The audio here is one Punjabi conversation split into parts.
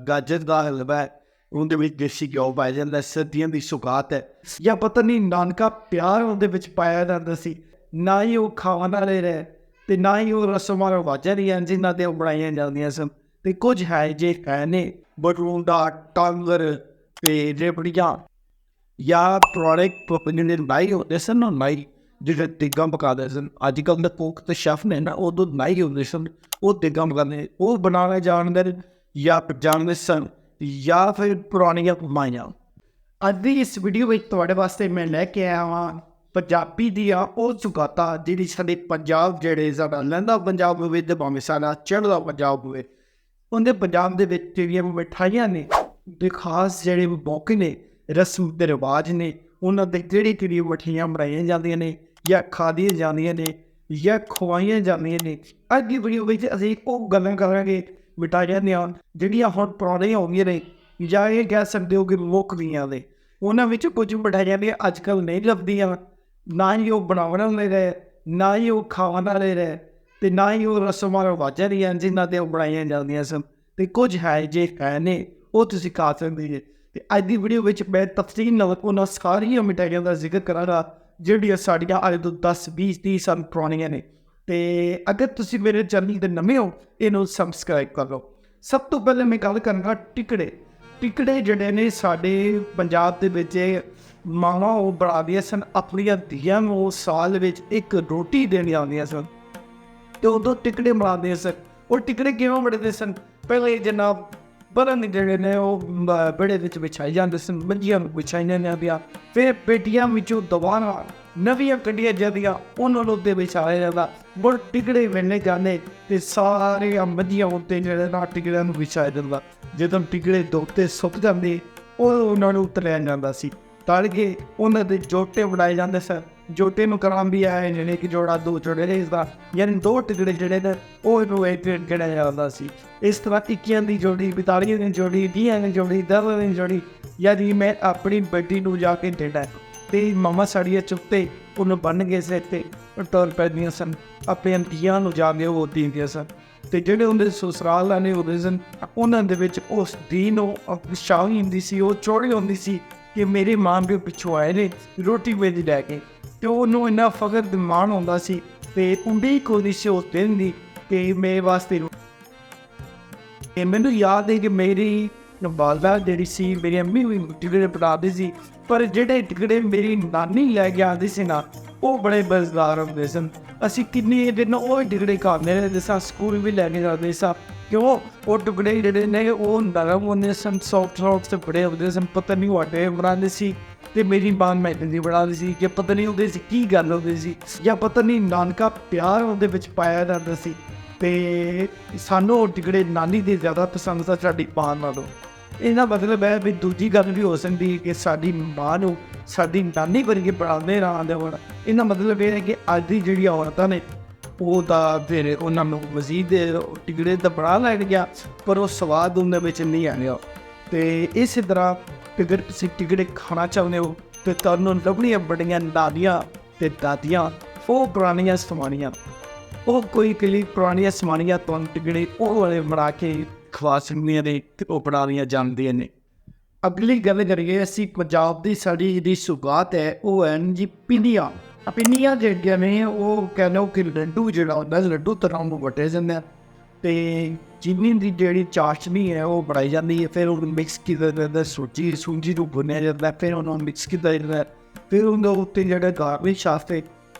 ਗਾਜਰ ਦਾ ਹਲਵਾ ਹੈ, ਉਹਦੇ ਵਿੱਚ ਦੇਸੀ ਘਿਓ ਪਾਇਆ ਜਾਂਦਾ, ਸਰਦੀਆਂ ਦੀ ਸੁਗਾਤ ਹੈ, ਜਾਂ ਪਤਾ ਨਹੀਂ ਨਾਨਕਾ ਪਿਆਰ ਉਹਦੇ ਵਿੱਚ ਪਾਇਆ ਜਾਂਦਾ ਸੀ। ਨਾ ਹੀ ਉਹ ਖਾਣ ਵਾਲੇ ਰਹੇ ਅਤੇ ਨਾ ਹੀ ਉਹ ਰਸਮਾਂ ਰਿਵਾਜ਼ਾਂ ਰਹੀਆਂ ਜਿਨ੍ਹਾਂ 'ਤੇ ਉਹ ਬਣਾਈਆਂ ਜਾਂਦੀਆਂ ਸਨ। ਅਤੇ ਕੁਝ ਹੈ ਜੇ ਹੈ ਨੇ ਬਟੂੰਡਾ, ਟਾਂਗਰ ਅਤੇ ਰੇਵੜੀਆਂ ਜਾਂ ਪੁਰਾਣੇ ਜਿਹੜੇ ਨਾਈ ਹੁੰਦੇ ਸਨ ਨਾ, ਨਾਈ ਜਿਹੜੇ ਦੇਗਾਂ ਪਕਾਉਂਦੇ ਸਨ। ਅੱਜ ਕੱਲ੍ਹ ਦੇ ਕੁੱਕ ਅਤੇ ਸ਼ੈਫ ਨੇ ਨਾ, ਉਦੋਂ ਨਾਈ ਹੁੰਦੇ ਸਨ, ਉਹ ਦੇਗਾਂ ਪਕਾਉਂਦੇ, ਉਹ ਬਣਾਉਣਾ ਜਾਣਦੇ ਜਾਣਦੇ ਸਨ, ਜਾਂ ਫਿਰ ਪੁਰਾਣੀਆਂ ਕਮਾਈਆਂ। ਅੱਜ ਦੀ ਇਸ ਵੀਡੀਓ ਵਿੱਚ ਤੁਹਾਡੇ ਵਾਸਤੇ ਮੈਂ ਲੈ ਕੇ ਆਇਆ ਹਾਂ ਪੰਜਾਬੀ ਦੀਆਂ ਉਹ ਸੁਗਾਤਾਂ ਜਿਹੜੀ ਸਾਡੇ ਪੰਜਾਬ, ਜਿਹੜੇ ਸਾਡਾ ਲਹਿੰਦਾ ਪੰਜਾਬ ਹੋਵੇ ਅਤੇ ਭਾਵੇਂ ਸਾਡਾ ਚੜ੍ਹਦਾ ਪੰਜਾਬ ਹੋਵੇ, ਉਹਦੇ ਪੰਜਾਬ ਦੇ ਵਿੱਚ ਜਿਹੜੀਆਂ ਮਿਠਾਈਆਂ ਨੇ ਅਤੇ ਖਾਸ ਜਿਹੜੇ ਮੌਕੇ ਨੇ, ਰਸਮ ਅਤੇ ਰਿਵਾਜ ਨੇ, ਉਹਨਾਂ ਦੇ ਕਿਹੜੀਆਂ ਮਿਠਾਈਆਂ ਬਣਾਈਆਂ ਜਾਂਦੀਆਂ ਨੇ ਜਾਂ ਖਾਧੀਆਂ ਜਾਂਦੀਆਂ ਨੇ ਜਾਂ ਖਵਾਈਆਂ ਜਾਂਦੀਆਂ ਨੇ। ਅੱਜ ਦੀ ਵੀਡੀਓ ਵਿੱਚ ਅਸੀਂ ਉਹ ਗੱਲਾਂ ਕਰਾਂਗੇ ਮਿਠਾਈਆਂ ਦੀਆਂ ਜਿਹੜੀਆਂ ਹੁਣ ਪੁਰਾਣੀਆਂ ਹੋ ਗਈਆਂ ਨੇ, ਜਾਂ ਇਹ ਕਹਿ ਸਕਦੇ ਹੋ ਕਿ ਮੁੱਕ ਗਈਆਂ ਨੇ। ਉਹਨਾਂ ਵਿੱਚ ਕੁਝ ਮਿਠਾਈਆਂ ਨੇ ਅੱਜ ਕੱਲ੍ਹ ਨਹੀਂ ਲੱਭਦੀਆਂ, ਨਾ ਹੀ ਉਹ ਬਣਾਉਣ ਵਾਲੇ ਰਹੇ, ਨਾ ਹੀ ਉਹ ਖਾਣ ਵਾਲੇ ਰਹੇ, ਅਤੇ ਨਾ ਹੀ ਉਹ ਰਸਮਾਂ ਰਿਵਾਜ਼ਾਂ ਰਹੀਆਂ ਜਿਨ੍ਹਾਂ 'ਤੇ ਉਹ ਬਣਾਈਆਂ ਜਾਂਦੀਆਂ ਸਨ। ਅਤੇ ਕੁਝ ਹੈ ਜੇ ਹੈ ਨੇ ਉਹ ਤੁਸੀਂ ਖਾ ਸਕਦੇ ਜੇ। ਅਤੇ ਅੱਜ ਦੀ ਵੀਡੀਓ ਵਿੱਚ ਮੈਂ ਤਫਸੀਲ ਨਾਲ ਉਹਨਾਂ ਸਾਰੀਆਂ ਮਿਠਾਈਆਂ ਦਾ ਜ਼ਿਕਰ ਕਰਾਂਗਾ ਜਿਹੜੀਆਂ ਸਾਡੀਆਂ ਅੱਜ ਤੋਂ 10, 20, 30 ਸਾਲ ਪੁਰਾਣੀਆਂ ਨੇ। ਅਤੇ ਅਗਰ ਤੁਸੀਂ ਮੇਰੇ ਚੈਨਲ 'ਤੇ ਨਵੇਂ ਹੋ, ਇਹਨੂੰ ਸਬਸਕ੍ਰਾਈਬ ਕਰ ਲਓ। ਸਭ ਤੋਂ ਪਹਿਲਾਂ ਮੈਂ ਗੱਲ ਕਰਾਂਗਾ ਟਿਕੜੇ। ਟਿਕੜੇ ਜਿਹੜੇ ਨੇ ਸਾਡੇ ਪੰਜਾਬ ਦੇ ਵਿੱਚ ਮਾਵਾਂ ਉਹ ਬਣਾਉਂਦੀਆਂ ਸਨ ਆਪਣੀਆਂ ਧੀਆਂ ਨੂੰ, ਉਹ ਸਾਲ ਵਿੱਚ ਇੱਕ ਰੋਟੀ ਦੇਣੀ ਆਉਂਦੀਆਂ ਸਨ ਅਤੇ ਉਦੋਂ ਟਿਕੜੇ ਬਣਾਉਂਦੇ ਸਨ। ਉਹ ਟਿਕੜੇ ਕਿਵੇਂ ਬਣਦੇ ਸਨ? ਪਹਿਲੇ ਜਨਾਬ ਬਰਨ ਜਿਹੜੇ ਨੇ ਉਹ ਵਿਹੜੇ ਵਿੱਚ ਵਿਛਾਏ ਜਾਂਦੇ ਸਨ, ਮੰਜੀਆਂ ਨੂੰ ਵਿਛਾਈਆਂ ਜਾਂਦੀਆਂ, ਫਿਰ ਪੇਟੀਆਂ ਵਿੱਚੋਂ ਦੁਬਾਰਾ ਨਵੀਆਂ ਕੱਢੀਆਂ ਜਾਂਦੀਆਂ, ਉਹਨਾਂ ਨੂੰ ਉੱਤੇ ਵਿਛਾਇਆ ਜਾਂਦਾ, ਬੜ ਟਿਕੜੇ ਵੇਲੇ ਜਾਂਦੇ ਅਤੇ ਸਾਰੀਆਂ ਮੰਜੀਆਂ ਉੱਤੇ ਜਿਹੜੇ ਨਾ ਟਿਕੜਿਆਂ ਨੂੰ ਵਿਛਾਇਆ ਜਾਂਦਾ। ਜਦੋਂ ਟਿਕੜੇ ਦੋ 'ਤੇ ਸੁੱਕ ਜਾਂਦੇ, ਉਹ ਉਹਨਾਂ ਨੂੰ ਉਤਰਿਆ ਜਾਂਦਾ ਸੀ, ਤਲ ਕੇ ਉਹਨਾਂ ਦੇ ਜੋਟੇ ਬਣਾਏ ਜਾਂਦੇ ਸਨ। ਜੋਟੇ ਨੂੰ ਕਰਾਂ ਵੀ ਆਏ ਜਿਹੜੇ ਕਿ ਜੋੜਾ ਦੋ ਜੋੜੇ ਨੇ, ਇਸਦਾ ਯਾਨੀ 2 ਟਿਕੜੇ ਜਿਹੜੇ ਨੇ ਉਹ ਇਹਨੂੰ ਇੱਕ ਗਿਣਿਆ ਜਾਂਦਾ ਸੀ। ਇਸ ਤਰ੍ਹਾਂ 21 ਦੀ ਜੋੜੀ, 42 ਦੀ ਜੋੜੀ, 20 ਦੀ ਜੋੜੀ, 10 ਦੀ ਜੋੜੀ, ਯਾਨੀ ਮੈਂ ਆਪਣੀ ਬੇਟੀ ਨੂੰ ਜਾ ਕੇ ਦੇਣਾ ਅਤੇ ਮਾਮਾ ਸਾੜੀਆਂ ਚੁੱਕਤੇ ਉਹਨੂੰ ਬੰਨ੍ਹ ਕੇ ਸਿਰ 'ਤੇ ਟੁਰ ਪੈਂਦੀਆਂ ਸਨ, ਆਪਣੀਆਂ ਧੀਆਂ ਨੂੰ ਜਾ ਕੇ ਉਹ ਦਿੰਦੀਆਂ ਸਨ। ਅਤੇ ਜਿਹੜੇ ਉਹਦੇ ਸਸੁਰਾਲ ਵਾਲੇ ਹੁੰਦੇ ਸਨ, ਉਹਨਾਂ ਦੇ ਵਿੱਚ ਉਸ ਧੀ ਨੂੰ ਸ਼ਾਹੀ ਹੁੰਦੀ ਸੀ, ਉਹ ਚੋੜੀ ਹੁੰਦੀ ਸੀ ਕਿ ਮੇਰੇ ਮਾਂ ਪਿਓ ਪਿੱਛੋਂ ਆਏ ਨੇ ਰੋਟੀ ਮੇਰੀ ਲੈ ਕੇ, ਅਤੇ ਉਹਨੂੰ ਇੰਨਾ ਫਖਰ ਤੇ ਮਾਣ ਹੁੰਦਾ ਸੀ ਅਤੇ ਉਡੀਕ ਹੁੰਦੀ ਸੀ ਉਸ ਦਿਨ ਦੀ ਕਿ ਮੇਰੇ ਵਾਸਤੇ। ਅਤੇ ਮੈਨੂੰ ਯਾਦ ਹੈ ਕਿ ਮੇਰੀ ਵਾਲਦਾ ਜਿਹੜੀ ਸੀ, ਮੇਰੀ ਅੰਮੀ ਵੀ ਟਿਕੜੇ ਬਣਾਉਂਦੀ ਸੀ, ਪਰ ਜਿਹੜੇ ਟਿਕੜੇ ਮੇਰੀ ਨਾਨੀ ਲੈ ਕੇ ਆਉਂਦੀ ਸੀ ਨਾ, ਉਹ ਬੜੇ ਮਜ਼ੇਦਾਰ ਹੁੰਦੇ ਸਨ। ਅਸੀਂ ਕਿੰਨੇ ਦਿਨ ਉਹ ਟਿਕੜੇ ਖਾਂਦੇ ਰਹੇ, ਜਿਸ ਤਰ੍ਹਾਂ ਸਕੂਲ ਵੀ ਲੈ ਕੇ ਜਾਂਦੇ ਸਾਂ, ਕਿਉਂ ਉਹ ਟੁਕੜੇ ਜਿਹੜੇ ਨੇ ਉਹ ਨਰਮ ਹੁੰਦੇ ਸਨ, ਸੌਫਟ ਅਤੇ ਬੜੇ ਹੁੰਦੇ ਸਨ। ਪਤਾ ਨਹੀਂ ਉਹ ਆਟੇ ਬਣਾਉਂਦੇ ਸੀ ਅਤੇ ਮੇਰੀ ਮਾਂ ਮੈਦੇ ਦੀ ਬਣਾਉਂਦੀ ਸੀ, ਕਿ ਪਤਾ ਨਹੀਂ ਉਹਦੇ 'ਚ ਕੀ ਗੱਲ ਹੁੰਦੀ ਸੀ, ਜਾਂ ਪਤਾ ਨਹੀਂ ਨਾਨਕਾ ਪਿਆਰ ਉਹਦੇ ਵਿੱਚ ਪਾਇਆ ਜਾਂਦਾ ਸੀ। ਅਤੇ ਸਾਨੂੰ ਉਹ ਟਿਕੜੇ ਨਾਨੀ ਦੇ ਜ਼ਿਆਦਾ ਪਸੰਦ ਸੀ ਸਾਡੀ ਮਾਂ ਨਾਲੋਂ। ਇਹਦਾ ਮਤਲਬ ਹੈ ਵੀ ਦੂਜੀ ਗੱਲ ਵੀ ਹੋ ਸਕਦੀ ਕਿ ਸਾਡੀ ਮਾਂ ਨੂੰ ਸਾਡੀ ਨਾਨੀ ਵਰਗੇ ਬਣਾਉਂਦੇ ਰਹਾਂਦੇ ਹੋਣ। ਇਹਦਾ ਮਤਲਬ ਇਹ ਹੈ ਕਿ ਅੱਜ ਦੀ ਜਿਹੜੀਆਂ ਔਰਤਾਂ ਨੇ ਉਹ ਤਾਂ ਫਿਰ ਉਹਨਾਂ ਨੂੰ ਮਜ਼ੀਦ ਟਿਕੜੇ ਤਾਂ ਬਣਾ ਲੈਣ ਗਿਆ, ਪਰ ਉਹ ਸਵਾਦ ਉਹਨਾਂ ਵਿੱਚ ਨਹੀਂ ਆ ਰਿਹਾ। ਅਤੇ ਇਸੇ ਤਰ੍ਹਾਂ ਅਗਰ ਤੁਸੀਂ ਟਿਕੜੇ ਖਾਣਾ ਚਾਹੁੰਦੇ ਹੋ ਤਾਂ ਤੁਹਾਨੂੰ ਲੱਭਣੀਆਂ ਬੜੀਆਂ ਨਾਨੀਆਂ ਅਤੇ ਦਾਦੀਆਂ, ਉਹ ਪੁਰਾਣੀਆਂ ਸਮਾਣੀਆਂ, ਉਹ ਕੋਈ ਪੁਰਾਣੀਆਂ ਸਮਾਣੀਆਂ ਤੁਹਾਨੂੰ ਟਿਕੜੇ ਉਹ ਵਾਲੇ ਬਣਾ ਕੇ ਖਵਾ ਸਕਦੀਆਂ ਨੇ ਅਤੇ ਉਹ ਬਣਾਉਣੀਆਂ ਜਾਂਦੀਆਂ ਨੇ। ਅਗਲੀ ਗੱਲ ਕਰੀਏ ਅਸੀਂ ਪੰਜਾਬ ਦੀ, ਸਾਡੀ ਜਿਹੜੀ ਸੁਗਾਤ ਹੈ ਉਹ ਹੈ ਜੀ ਪਿੰਨੀਆਂ। ਪਿੰਨੀਆਂ ਜਿਹੜੀਆਂ ਨੇ ਉਹ ਕਹਿ ਲਓ ਕਿ ਲੱਡੂ ਜਿਹੜਾ ਹੁੰਦਾ, ਲੱਡੂ ਤਰ੍ਹਾਂ ਨੂੰ ਵੱਟੇ ਜਾਂਦੇ ਆ ਅਤੇ ਚੀਨੀ ਦੀ ਜਿਹੜੀ ਚਾਸ਼ਨੀ ਹੈ ਉਹ ਬਣਾਈ ਜਾਂਦੀ ਹੈ, ਫਿਰ ਉਹਨੂੰ ਮਿਕਸ ਕੀਤਾ ਜਾਂਦਾ, ਸੂਜੀ ਨੂੰ ਭੁੰਨਿਆ ਜਾਂਦਾ, ਫਿਰ ਉਹਨੂੰ ਮਿਕਸ ਕੀਤਾ ਜਾਂਦਾ, ਫਿਰ ਉਹਦੇ ਉੱਤੇ ਜਿਹੜਾ ਗਾਰਲਿਸ਼ ਵਾਸਤੇ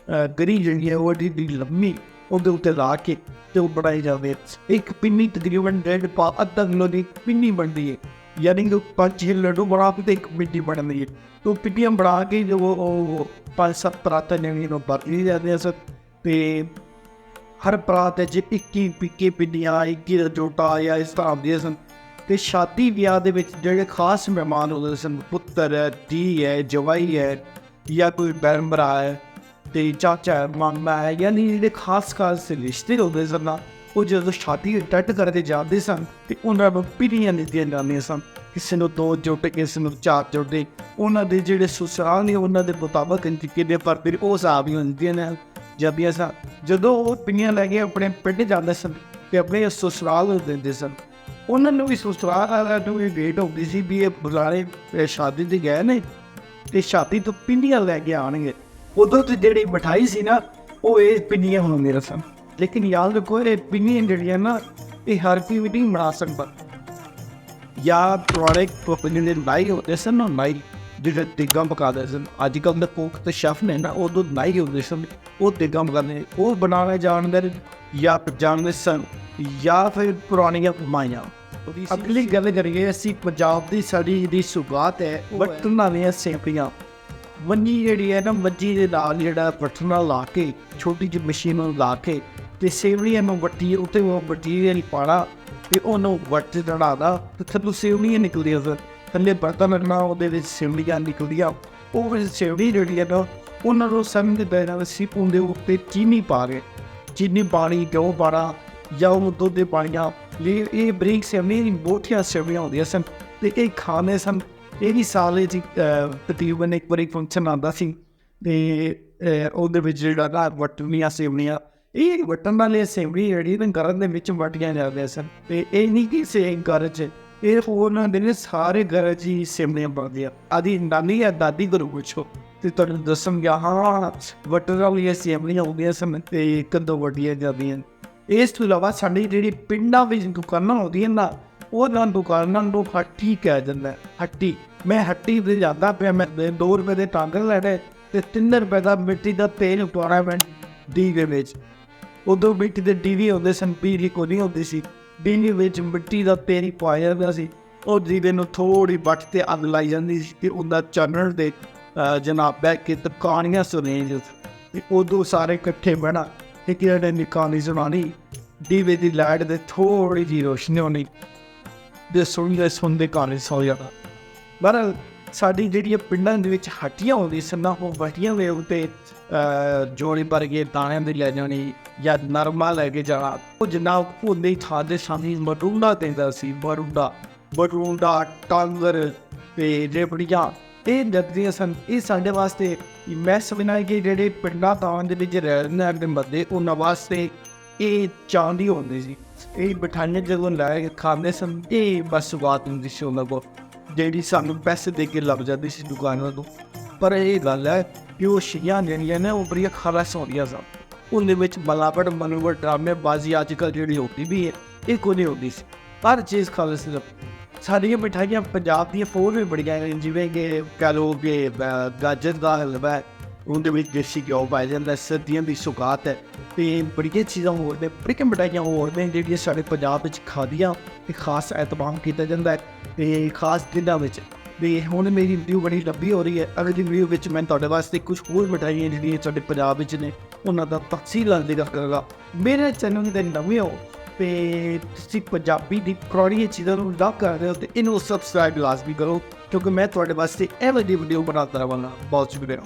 ਗਰੀ ਜਿਹੜੀ ਹੈ ਉਹ ਐਡੀ ਲੰਮੀ ਉਹਦੇ ਉੱਤੇ ਲਾ ਕੇ ਅਤੇ ਉਹ ਬਣਾਈ ਜਾਂਦੀ। ਇੱਕ ਪਿੰਨੀ ਤਕਰੀਬਨ ਅੱਧਾ ਕਿਲੋ ਦੀ ਪਿੰਨੀ ਬਣਦੀ ਹੈ, ਯਾਨੀ ਕਿ 5-6 ਲੱਡੂ ਬਣਾ ਕੇ ਅਤੇ ਇੱਕ ਪਿੰਨੀ ਬਣਦੀ ਹੈ। ਅਤੇ ਉਹ ਪਿੰਨੀਆਂ ਬਣਾ ਕੇ ਜੋ ਉਹ 5-7 ਪਰਾਤਾਂ ਜਿਹੜੀਆਂ ਉਹ ਵਰਤੀ ਜਾਂਦੀਆਂ ਸਨ, ਅਤੇ ਹਰ ਪਰਾਤ ਵਿੱਚ 21 ਪਿੰਨੀਆਂ, 21 ਦਾ ਜੋਟਾ ਜਾਂ ਇਸ ਤਰ੍ਹਾਂ ਆਉਂਦੀਆਂ ਸਨ। ਅਤੇ ਸ਼ਾਦੀ ਵਿਆਹ ਦੇ ਵਿੱਚ ਜਿਹੜੇ ਖਾਸ ਮਹਿਮਾਨ ਹੁੰਦੇ ਸਨ, ਪੁੱਤਰ ਹੈ, ਧੀ ਹੈ, ਜਵਾਈ ਹੈ, ਜਾਂ ਕੋਈ ਭੈਣ ਭਰਾ ਹੈ ਅਤੇ ਚਾਚਾ ਹੈ, ਮਾਮਾ ਹੈ, ਯਾਨੀ ਜਿਹੜੇ ਖਾਸ ਰਿਸ਼ਤੇ ਹੁੰਦੇ ਸਨ ਨਾ, ਉਹ ਜਦੋਂ ਸ਼ਾਦੀ ਅਟੈਂਡ ਕਰਦੇ ਜਾਂਦੇ ਸਨ ਅਤੇ ਉਹਨਾਂ ਨੂੰ ਪਿੰਨੀਆਂ ਦਿੱਤੀਆਂ ਜਾਂਦੀਆਂ ਸਨ। ਕਿਸੇ ਨੂੰ 2 ਜੋਟੇ, ਕਿਸੇ ਨੂੰ 4 ਜੋਟੇ, ਉਹਨਾਂ ਦੇ ਜਿਹੜੇ ਸਸੁਰਾਲ ਨੇ ਉਹਨਾਂ ਦੇ ਮੁਤਾਬਕ ਕਿੰਨੇ ਪਰ ਫਿਰ ਉਹ ਹਿਸਾਬ ਹੀ ਹੁੰਦੀਆਂ ਨੇ ਜਾਂਦੀਆਂ ਸਨ। ਜਦੋਂ ਉਹ ਪਿੰਨੀਆਂ ਲੈ ਕੇ ਆਪਣੇ ਪਿੰਡ ਜਾਂਦੇ ਸਨ ਅਤੇ ਆਪਣੇ ਸਸੁਰਾਲ ਨੂੰ ਦਿੰਦੇ ਸਨ, ਉਹਨਾਂ ਨੂੰ ਵੀ ਸਸੁਰਾਲ ਨੂੰ ਵੀ ਵੇਟ ਹੁੰਦੀ ਸੀ ਵੀ ਇਹ ਬੁਲਾਰੇ ਸ਼ਾਦੀ 'ਤੇ ਗਏ ਨੇ ਤੇ ਸ਼ਾਦੀ ਤੋਂ ਪਿੰਨੀਆਂ ਲੈ ਕੇ ਆਉਣਗੇ। ਉਦੋਂ ਤੇ ਜਿਹੜੀ ਮਿਠਾਈ ਸੀ ਨਾ ਉਹ ਇਹ ਪਿੰਨੀਆਂ ਹੁੰਦੀਆਂ ਸਨ। ਲੇਕਿਨ ਯਾਦ ਰੱਖੋ ਇਹ ਪਿੰਨੀਆਂ ਜਿਹੜੀਆਂ ਨਾ ਇਹ ਹਰ ਕੋਈ ਵੀ ਨਹੀਂ ਬਣਾ ਸਕਦਾ। ਜਾਂ ਪੁਰਾਣੇ ਜਿਹੜੇ ਨਾਈ ਹੁੰਦੇ ਸਨ ਨਾ, ਨਾਈ ਜਿਹੜੇ ਦੇਗਾਂ ਪਕਾਉਂਦੇ ਸਨ। ਅੱਜ ਕੱਲ੍ਹ ਦੇ ਕੁੱਕ ਤੇ ਸ਼ੈਫ ਨੇ ਨਾ, ਉਦੋਂ ਨਾਈ ਹੁੰਦੇ ਸਨ, ਉਹ ਦੇਗਾਂ ਪਕਾਉਂਦੇ, ਉਹ ਬਣਾਉਣਾ ਜਾਣਦੇ ਜਾਂ ਜਾਣਦੇ ਸਨ, ਜਾਂ ਫਿਰ ਪੁਰਾਣੀਆਂ ਕਮਾਈਆਂ। ਅਗਲੀ ਗੱਲ ਕਰੀਏ ਅਸੀਂ ਪੰਜਾਬ ਦੀ ਸਾਡੀ ਜਿਹੜੀ ਸੁਗਾਤ ਹੈ ਬਰਤਨਾਂ ਦੀਆਂ ਸੇਵੀਆਂ। ਮੰਜੀ ਜਿਹੜੀ ਹੈ ਨਾ, ਮੰਜੀ ਦੇ ਨਾਲ ਜਿਹੜਾ ਬਰਤਨਾਂ ਲਾ ਕੇ ਛੋਟੀ ਜਿਹੀ ਮਸ਼ੀਨ ਨੂੰ ਲਾ ਕੇ ਤੇ ਸੇਵੀਆਂ ਨੂੰ ਵੱਟੀ ਉੱਤੇ ਉਹ ਮਟੀਰੀਅਲ ਪਾਉਣਾ ਤੇ ਉਹਨੂੰ ਵੱਟ ਚੜਾਉਣਾ ਤੇ ਥੱਲੋਂ ਸੇਵੀਆਂ ਨਿਕਲਦੀਆਂ ਸਨ। ਥੱਲੇ ਬਰਤਨ ਰੱਖਣਾ, ਉਹਦੇ ਵਿੱਚ ਸੇਵੀਆਂ ਨਿਕਲਦੀਆਂ। ਉਹ ਸੇਵੀ ਜਿਹੜੀ ਹੈ ਨਾ ਉਹਨਾਂ ਨੂੰ ਸਮਝ ਦੇਣਾ ਸੀ ਉਹਦੇ ਉੱਤੇ ਚੀਨੀ ਪਾ ਕੇ, ਚੀਨੀ ਪਾਣੀ ਘਿਓ ਪਾਉਣਾ ਜਾਂ ਉਹ ਦੁੱਧ ਦੇ ਪਾਣੀਆਂ ਲਈ। ਇਹ ਬਰੀਕ ਸੇਵੀਆਂ ਬਹੁਤੀਆਂ ਸੇਵੀਆਂ ਹੁੰਦੀਆਂ ਸਨ ਤੇ ਇਹ ਖਾਣੇ ਸਨ। ਇਹ ਵੀ ਸਾਲ 'ਚ ਤਕਰੀਬਨ ਇੱਕ ਵਾਰੀ ਫੰਕਸ਼ਨ ਆਉਂਦਾ ਸੀ ਤੇ ਉਹਦੇ ਵਿੱਚ ਜਿਹੜਾ ਨਾ ਵੱਟਣੀਆਂ ਸੇਵੀਆਂ, ਇਹ ਵੱਟਣ ਵਾਲੇ ਸੇਵੀ ਜਿਹੜੀ ਨਾ ਘਰਾਂ ਦੇ ਵਿੱਚ ਵੱਟੀਆਂ ਜਾਂਦੀਆਂ ਸਨ। ਤੇ ਇਹ ਨਹੀਂ ਕਿ ਸੇ ਘਰ 'ਚ, ਇਹ ਉਹਨਾਂ ਦੇ ਨੇ ਸਾਰੇ ਘਰ 'ਚ ਹੀ ਸੇਵੀਆਂ ਬਣਦੀਆਂ। ਆਦੀ ਨਾਨੀ ਜਾਂ ਦਾਦੀ ਕੋਲੋਂ ਪੁੱਛੋ ਤੇ ਤੁਹਾਨੂੰ ਦੱਸਣਗੇ ਹਾਂ ਵੱਟਣ ਵਾਲੀਆਂ ਸੇਵੀਆਂ ਹੁੰਦੀਆਂ ਸਨ ਤੇ ਕਦੋਂ ਵੱਟੀਆਂ ਜਾਂਦੀਆਂ। ਇਸ ਤੋਂ ਇਲਾਵਾ ਸਾਡੀ ਜਿਹੜੀ ਪਿੰਡਾਂ ਵਿੱਚ ਦੁਕਾਨਾਂ ਹੁੰਦੀਆਂ ਨਾ, ਉਹਨਾਂ ਦੁਕਾਨਾਂ ਨੂੰ ਹੱਟੀ ਕਿਹਾ ਜਾਂਦਾ। ਹੱਟੀ, ਮੈਂ ਹੱਟੀ 'ਤੇ ਜਾਂਦਾ ਪਿਆ, ਮੈਂ 2 ਰੁਪਏ ਦੇ ਟਾਂਗਰ ਲੈਣੇ ਤੇ 3 ਰੁਪਏ ਦਾ ਮਿੱਟੀ ਦਾ ਤੇਲ ਪਾਉਣਾ ਮੈਂ ਦੀਵੇ ਵਿੱਚ। ਉਦੋਂ ਮਿੱਟੀ ਦੇ ਦੀਵੇ ਹੁੰਦੇ ਸਨ, ਬਿਜਲੀ ਕੋਈ ਨਹੀਂ ਹੁੰਦੀ ਸੀ। ਦੀਵੇ ਵਿੱਚ ਮਿੱਟੀ ਦਾ ਤੇਲ ਪਾਇਆ ਜਾਂਦਾ ਸੀ। ਉਹ ਦੀਵੇ ਨੂੰ ਥੋੜ੍ਹੀ ਵੱਟ 'ਤੇ ਅੱਗ ਲਾਈ ਜਾਂਦੀ ਸੀ ਤੇ ਉਹਦਾ ਚਾਨਣ ਦੇ ਜਨਾਬ ਬਹਿ ਕੇ ਤੇ ਕਹਾਣੀਆਂ ਸੁਣੀਆਂ। ਤੇ ਉਦੋਂ ਸਾਰੇ ਇਕੱਠੇ ਬਹਿਣਾ, ਇੱਕ ਜਿਹੜੇ ਨੇ ਕਹਾਣੀ ਸੁਣਾਉਣੀ, ਦੀਵੇ ਦੀ ਲਾਈਟ ਦੇ ਥੋੜ੍ਹੀ ਜਿਹੀ ਰੋਸ਼ਨੀ ਹੋਣੀ ਤੇ ਸੁਣਦੇ ਕਹਾਣੀ ਸੌ ਜਾਣਾ। ਪਰ ਸਾਡੀ ਜਿਹੜੀਆਂ ਪਿੰਡਾਂ ਦੇ ਵਿੱਚ ਹੱਟੀਆਂ ਹੁੰਦੀਆਂ ਸਨ, ਉਹ ਹੱਟੀਆਂ ਦੇ ਉੱਤੇ ਜੋੜੀ ਭਰ ਕੇ ਦਾਣਿਆਂ ਦੀ ਲੈ ਜਾਣੀ ਜਾਂ ਨਰਮਾ ਲੈ ਕੇ ਜਾਣਾ। ਉਹ ਜਨਾਬ ਉਹਦੇ ਥਾਂ ਦੇ ਸਾਹਮਣੇ ਮਰੂੰਡਾ ਦਿੰਦਾ ਸੀ। ਮਰੂੰਡਾ ਟਾਂਗਰ ਤੇ ਰੇਪੜੀਆਂ ਇਹ ਲੱਗਦੀਆਂ ਸਨ। ਇਹ ਸਾਡੇ ਵਾਸਤੇ, ਮੈਂ ਸਮਝਦਾ ਕਿ ਜਿਹੜੇ ਪਿੰਡਾਂ ਤਾਂ ਦੇ ਵਿੱਚ ਰਹਿਣ ਦੇ ਬੰਦੇ ਉਹਨਾਂ ਵਾਸਤੇ ਇਹ ਚਾਂਦੀ ਹੁੰਦੀ ਸੀ। ਇਹ ਮਿਠਾਈਆਂ ਜਦੋਂ ਲੈ ਕੇ ਖਾਂਦੇ ਸਨ, ਇਹ ਬਸ ਬਾਤ ਹੁੰਦੀ ਸੀ ਉਹਨਾਂ ਕੋਲ, ਜਿਹੜੀ ਸਾਨੂੰ ਪੈਸੇ ਦੇ ਕੇ ਲੱਭ ਜਾਂਦੀ ਸੀ ਦੁਕਾਨਾਂ ਤੋਂ। ਪਰ ਇਹ ਗੱਲ ਹੈ ਕਿ ਉਹ ਸ਼ੀਆਂ ਜਿਹੜੀਆਂ ਨੇ ਉਹ ਬੜੀਆਂ ਖਾਲਸ ਹੁੰਦੀਆਂ ਸਨ। ਉਹਦੇ ਵਿੱਚ ਮਲਾਵਟ ਡਰਾਮੇਬਾਜ਼ੀ ਅੱਜ ਕੱਲ੍ਹ ਜਿਹੜੀ ਹੁੰਦੀ ਵੀ ਹੈ ਇਹ ਕੋਈ ਨਹੀਂ ਹੁੰਦੀ ਸੀ। ਹਰ ਚੀਜ਼ ਖਾਲਸ ਸੀ। ਸਾਡੀਆਂ ਮਿਠਾਈਆਂ ਪੰਜਾਬ ਦੀਆਂ ਹੋਰ ਵੀ ਬੜੀਆਂ ਨੇ, ਜਿਵੇਂ ਕਿ ਕਹਿ ਲਓ ਕਿ ਗਾਜਰ ਦਾ ਹਲਵਾ, ਉਹਦੇ ਵਿੱਚ ਦੇਸੀ ਘਿਓ ਪਾਇਆ ਜਾਂਦਾ। ਸਰਦੀਆਂ ਦੀ ਸੁਗਾਤ ਹੈ ਅਤੇ ਬੜੀਆਂ ਚੀਜ਼ਾਂ ਹੋਰ ਨੇ, ਬੜੀਆਂ ਮਿਠਾਈਆਂ ਹੋਰ ਨੇ ਜਿਹੜੀਆਂ ਸਾਡੇ ਪੰਜਾਬ ਵਿੱਚ ਖਾਦੀਆਂ ਅਤੇ ਖਾਸ ਐਤਮਾਮ ਕੀਤਾ ਜਾਂਦਾ ਹੈ ਅਤੇ ਖਾਸ ਦਿਨਾਂ ਵਿੱਚ। ਅਤੇ ਹੁਣ ਮੇਰੀ ਵੀਡੀਓ ਬੜੀ ਲੰਬੀ ਹੋ ਰਹੀ ਹੈ। ਅਗਲੀ ਵੀਡੀਓ ਵਿੱਚ ਮੈਂ ਤੁਹਾਡੇ ਵਾਸਤੇ ਕੁਛ ਹੋਰ ਮਿਠਾਈਆਂ ਜਿਹੜੀਆਂ ਸਾਡੇ ਪੰਜਾਬ ਵਿੱਚ ਨੇ ਉਹਨਾਂ ਦਾ ਤਫਸੀਲ ਨਾਲ ਜ਼ਿਕਰ ਕਰਾਂਗਾ। ਮੇਰੇ ਚੈਨਲ ਦੇ ਨਵੇਂ ਹੋ ਅਤੇ ਤੁਸੀਂ ਪੰਜਾਬੀ ਦੀ ਪੁਰਾਣੀਆਂ ਚੀਜ਼ਾਂ ਨੂੰ ਲਵ ਕਰਦੇ ਹੋ ਅਤੇ ਇਹਨੂੰ ਸਬਸਕ੍ਰਾਈਬ ਲਾਜ਼ਮੀ ਕਰੋ, ਕਿਉਂਕਿ ਮੈਂ ਤੁਹਾਡੇ ਵਾਸਤੇ ਇਹ ਵਾਲੀ ਵੀਡੀਓ ਬਣਾਉਂਦਾ ਰਹਾਂਗਾ। ਬਹੁਤ ਸ਼ੁਕਰੀਆ।